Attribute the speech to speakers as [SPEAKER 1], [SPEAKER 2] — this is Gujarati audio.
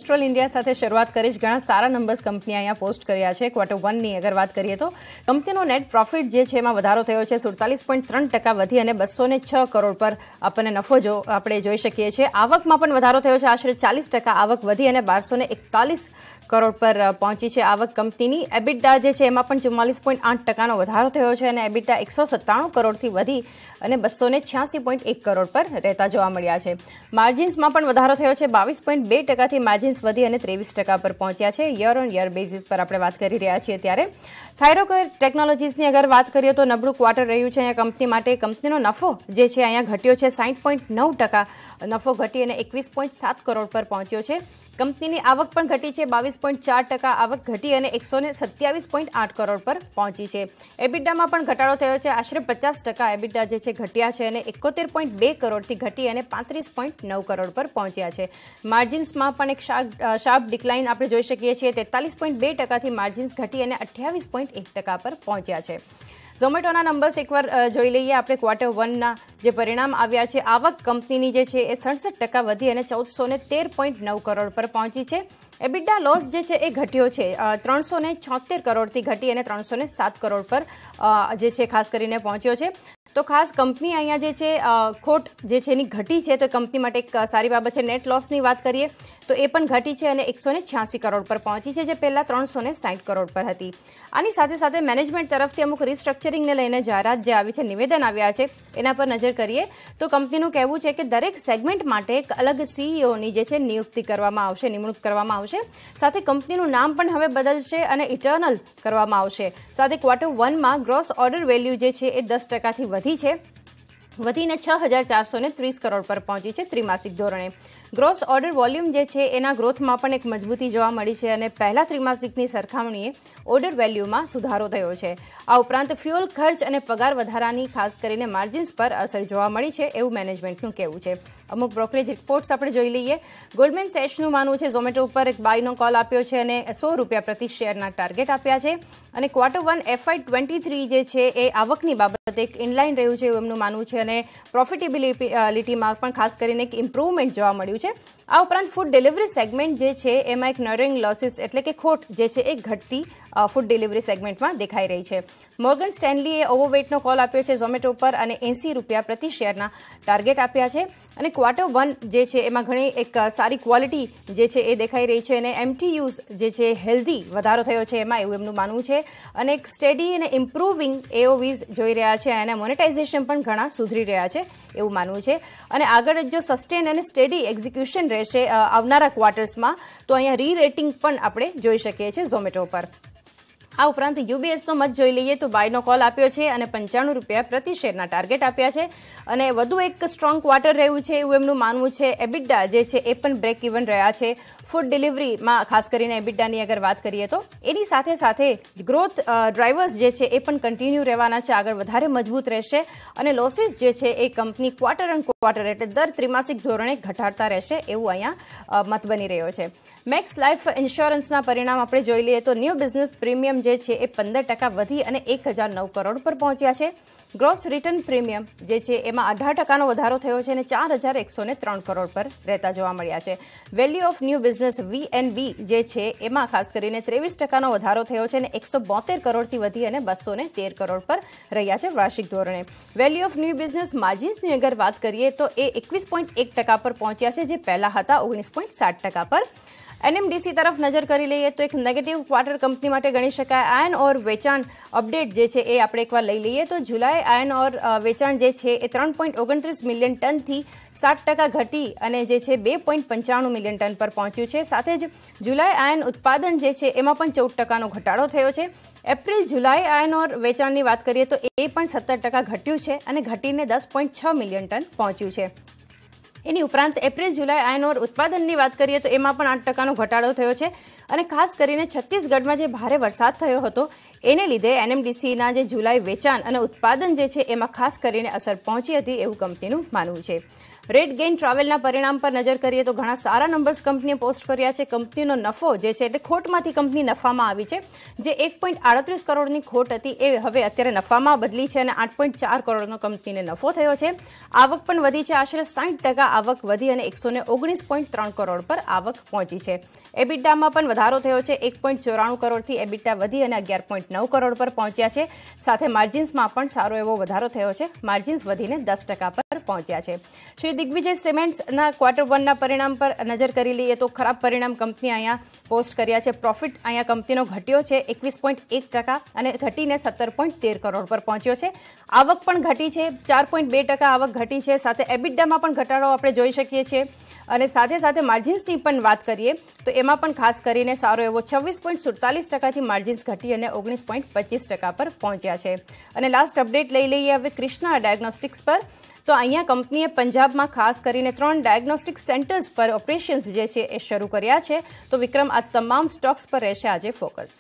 [SPEAKER 1] કેસ્ટ્રોલ ઇન્ડિયા સાથે શરૂઆત કરી જ ઘણા સારા નંબર્સ કંપની અહીંયા પોસ્ટ કર્યા છે। Q1 ની અગર વાત કરીએ તો કંપનીનો નેટ પ્રોફિટ જે છે એમાં વધારો થયો છે 47.3% વધી અને 206 કરોડ પર આપણને નફો આપણે જોઈ શકીએ છીએ। આવકમાં પણ વધારો થયો છે, આશરે 40% આવક વધી અને 1241 કરોડ પર પહોંચી છે આવક કંપનીની। એબિટા જે છે એમાં પણ 44.8%નો વધારો થયો છે અને એબિટા 197 કરોડથી વધી અને 286.1 કરોડ પર રહેતા જોવા મળ્યા છે। માર્જિન્સમાં પણ વધારો થયો છે, 22.2%થી માર્જિન્સ વધી અને 23% પર પહોંચ્યા છે। યર ઓન યર બેઝિસ પર આપણે વાત કરી રહ્યા છીએ ત્યારે થાઇરોકેર ટેકનોલોજીસની અગર વાત કરીએ તો નબળું ક્વાર્ટર રહ્યું છે અહીંયા કંપની માટે। કંપનીનો નફો જે છે અહીંયા ઘટ્યો છે, 60.9% નફો ઘટી અને 21.7 કરોડ પર પહોંચ્યો છે। કંપનીની આવક પણ ઘટી છે, 22.4% આવક ઘટી અને 127.8 કરોડ પર પહોંચી છે। એબિટામાં પણ ઘટાડો થયો છે, આશરે 50% એબિટા જે છે ઘટ્યા છે અને 71.2 કરોડથી ઘટી અને 35.9 કરોડ પર પહોંચ્યા છે। માર્જિન્સમાં પણ એક શાર્પ ડિક્લાઇન આપણે જોઈ શકીએ છીએ, 43.2%થી માર્જિન્સ ઘટી અને 28.1% પર પહોંચ્યા છે। ઝોમેટોના નંબર્સ એકવાર જોઈ લઈએ આપણે। Q1ના જે પરિણામ આવ્યા છે, આવક કંપનીની જે છે એ 67% વધી અને 1413.9 કરોડ પર પહોંચી છે। એબિટા લોસ જે છે એ ઘટ્યો છે, 376 કરોડથી ઘટી અને 307 કરોડ પર જે છે ખાસ કરીને પહોંચ્યો છે। તો ખાસ કંપની અહીંયા જે છે ખોટ જે છે એની ઘટી છે, તો કંપની માટે એક સારી બાબત છે। નેટ લોસની વાત કરીએ તો એ પણ ઘટી છે અને 186 કરોડ પર પહોંચી છે, જે પહેલાં 360 કરોડ પર હતી। આની સાથે સાથે મેનેજમેન્ટ તરફથી અમુક રિસ્ટ્રક્ચરિંગને લઈને જાહેરાત જે આવી છે, નિવેદન આવ્યા છે, એના પર નજર કરીએ તો કંપનીનું કહેવું છે કે દરેક સેગમેન્ટ માટે એક અલગ સીઈઓની જે છે નિમણૂક કરવામાં આવશે। સાથે કંપનીનું નામ પણ હવે બદલશે અને ઇટર્નલ કરવામાં આવશે। સાથે Q1માં ગ્રોસ ઓર્ડર વેલ્યુ જે છે એ 10%થી વધીને 6,430 કરોડ પર પહોંચી છે ત્રિમાસિક ધોરણે। ગ્રોસ ઓર્ડર વોલ્યુમ જે છે એના ગ્રોથમાં પણ એક મજબૂતી જોવા મળી છે અને પહેલા ત્રિમાસિકની સરખામણીએ ઓર્ડર વેલ્યુમાં સુધારો થયો છે। આ ઉપરાંત ફ્યુઅલ ખર્ચ અને પગાર વધારાની ખાસ કરીને માર્જિન્સ પર અસર જોવા મળી છે એવું મેનેજમેન્ટનું કહેવું છે। અમુક બ્રોકરેજ રિપોર્ટ્સ આપણે જોઈ લઈએ। ગોલ્ડમેન સેચનું માનવું છે ઝોમેટો ઉપર એક બાયનો કોલ આપ્યો છે અને ₹100 પ્રતિ શેરના ટાર્ગેટ આપ્યા છે અને Q1 FY23 જે છે એ આવકની બાબતે એક ઇનલાઇન રહ્યું છે એવું એમનું માનવું છે અને પ્રોફિટેબિલિટીમાં પણ ખાસ કરીને એક ઇમ્પ્રુવમેન્ટ જોવા મળ્યું છે। આ ઉપરાંત ફૂડ ડિલિવરી સેગમેન્ટ જે છે એમાં એક નરિંગ લોસીસ એટલે કે ખોટ જે છે એ ઘટતી ફૂડ ડિલિવરી સેગમેન્ટમાં દેખાઈ રહી છે। મોર્ગન સ્ટેનલીએ ઓવરવેટનો કોલ આપ્યો છે ઝોમેટો પર અને ₹80 પ્રતિ શેરના ટાર્ગેટ આપ્યા છે અને Q1 જે છે એમાં ઘણી એક સારી ક્વોલિટી જે છે એ દેખાઈ રહી છે અને MTUs જે છે હેલ્ધી વધારો થયો છે એમાં એવું એમનું માનવું છે અને એક સ્ટેડી અને ઇમ્પ્રુવિંગ AOVs જોઈ રહ્યા છે અને મોનેટાઇઝેશન પણ ઘણા સુધરી રહ્યા છે એવું માનવું છે અને આગળ જો સસ્ટેન અને સ્ટેડી એક્ઝિક્યુશન રહેશે આવનારા ક્વાર્ટર્સમાં તો અહીંયા રીરેટિંગ પણ આપણે જોઈ શકીએ છીએ ઝોમેટો પર। આ ઉપરાંત UBSનો મત જોઈ લઈએ તો બાયનો કોલ આપ્યો છે અને ₹95 પ્રતિ શેરના ટાર્ગેટ આપ્યા છે અને વધુ એક સ્ટ્રોંગ ક્વાર્ટર રહ્યું છે એવું એમનું માનવું છે। એબિટા જે છે એ પણ બ્રેક ઇવન રહ્યા છે ફૂડ ડિલિવરીમાં, ખાસ કરીને એબિટાની અગર વાત કરીએ તો એની સાથે સાથે ગ્રોથ ડ્રાઈવર્સ જે છે એ પણ કન્ટિન્યુ રહેવાના છે, આગળ વધારે મજબૂત રહેશે અને લોસીસ જે છે એ કંપની ક્વાર્ટર એન્ડ ક્વાર્ટર એટલે દર ત્રિમાસિક ધોરણે ઘટાડતા રહેશે એવું અહીંયા મત બની રહ્યો છે। મેક્સ લાઈફ ઇન્સ્યોરન્સના પરિણામ આપણે જોઈ લઈએ તો ન્યૂ બિઝનેસ પ્રીમિયમ જે છે એ 15% વધી અને 1,009 કરોડ પર પહોંચ્યા છે। ગ્રોસ રિટર્ન પ્રીમિયમ જે છે એમાં 18%નો વધારો થયો છે અને 4,103 કરોડ પર રહેતા જોવા મળ્યા છે। Value of new business VNB જે છે એમાં ખાસ કરીને 23%નો વધારો થયો છે અને 172 કરોડથી વધી અને 213 કરોડ પર રહ્યા છે વાર્ષિક ધોરણે। વેલ્યુ ઓફ ન્યૂ બિઝનેસ માર્જિન્સની અગર વાત કરીએ તો એ 21.1% પર પહોંચ્યા છે, જે પહેલા હતા 19.7% પર। NMDC તરફ નજર કરી લઈએ તો એક નેગેટિવ ક્વાર્ટર કંપની માટે ગણી શકાય। આયર્ન ઓર વેચાણ અપડેટ જે છે એ આપણે એકવાર લઈ લઈએ તો જુલાઈ આયર્ન ઓર વેચાણ જે છે એ 3.29 મિલિયન ટનથી 7% ઘટી અને જે છે 2.95 મિલિયન ટન પર પહોંચ્યું છે। સાથે જ જુલાઈ આયર્ન ઉત્પાદન જે છે એમાં પણ 14%નો ઘટાડો થયો છે। એપ્રિલ જુલાઈ આયર્ન ઓર વેચાણની વાત કરીએ તો એ પણ 17% ઘટ્યું છે અને ઘટીને 10.6 મિલિયન ટન પહોંચ્યું છે। એની ઉપરાંત એપ્રિલ જુલાઈ આયર્ન ઓર ઉત્પાદનની વાત કરીએ તો એમાં પણ 8%નો ઘટાડો થયો છે અને ખાસ કરીને છત્તીસગઢમાં જે ભારે વરસાદ થયો હતો એને લીધે NMDCના જે જુલાઈ વેચાણ અને ઉત્પાદન જે છે એમાં ખાસ કરીને અસર પહોંચી હતી એવું કંપનીનું માનવું છે। રેટ ગેઇન ટ્રાવેલના પરિણામ પર નજર કરીએ તો ઘણા સારા નંબર્સ કંપનીએ પોસ્ટ કર્યા છે. કંપનીનો નફો જે છે એટલે ખોટમાંથી કંપની નફામાં આવી છે. જે 1.38 કરોડની ખોટ હતી એ હવે અત્યારે નફામાં બદલી છે અને 8.4 કરોડનો કંપનીને નફો થયો છે. આવક પણ વધી છે. આશરે 60% આવક વધી અને 119.3 કરોડ પર આવક પહોંચી છે. એબિટામાં પણ વધારો થયો છે. 1.94 કરોડથી એબિટા વધી અને 11.9 કરોડ પર પહોંચ્યા છે. સાથે માર્જિન્સમાં પણ સારો એવો વધારો થયો છે. માર્જિન્સ વધીને 10% પર પહોંચ્યા છે. શ્રી દિગ્વિજય સિમેન્ટ્સના Q1ના પરિણામ પર નજર કરી લઈએ તો ખરાબ પરિણામ કંપની અહીંયા પોસ્ટ કર્યા છે. પ્રોફિટ અહીંયા કંપનીનો ઘટ્યો છે 21.1% અને ઘટીને 17.13 કરોડ પર પહોંચ્યો છે. આવક પણ ઘટી છે. 4.2% આવક ઘટી છે. સાથે એબિટામાં પણ ઘટાડો આપણે જોઈ શકીએ છીએ. અને સાથે સાથે માર્જિન્સની પણ વાત કરીએ તો એમાં પણ ખાસ કરીને સારો એવો 26.47%થી માર્જિન્સ ઘટી અને 19.25% પર પહોંચ્યા છે. અને લાસ્ટ અપડેટ લઈ લઈએ હવે ક્રિષ્ના ડાયગ્નોસ્ટિક્સ પર. તો અહીંયા કંપનીએ પંજાબમાં ખાસ કરીને 3 ડાયગ્નોસ્ટિક સેન્ટર્સ પર ઓપરેશન્સ જે છે એ શરૂ કર્યા છે. તો વિક્રમ, આ તમામ સ્ટોક્સ પર રહેશે આજે ફોકસ.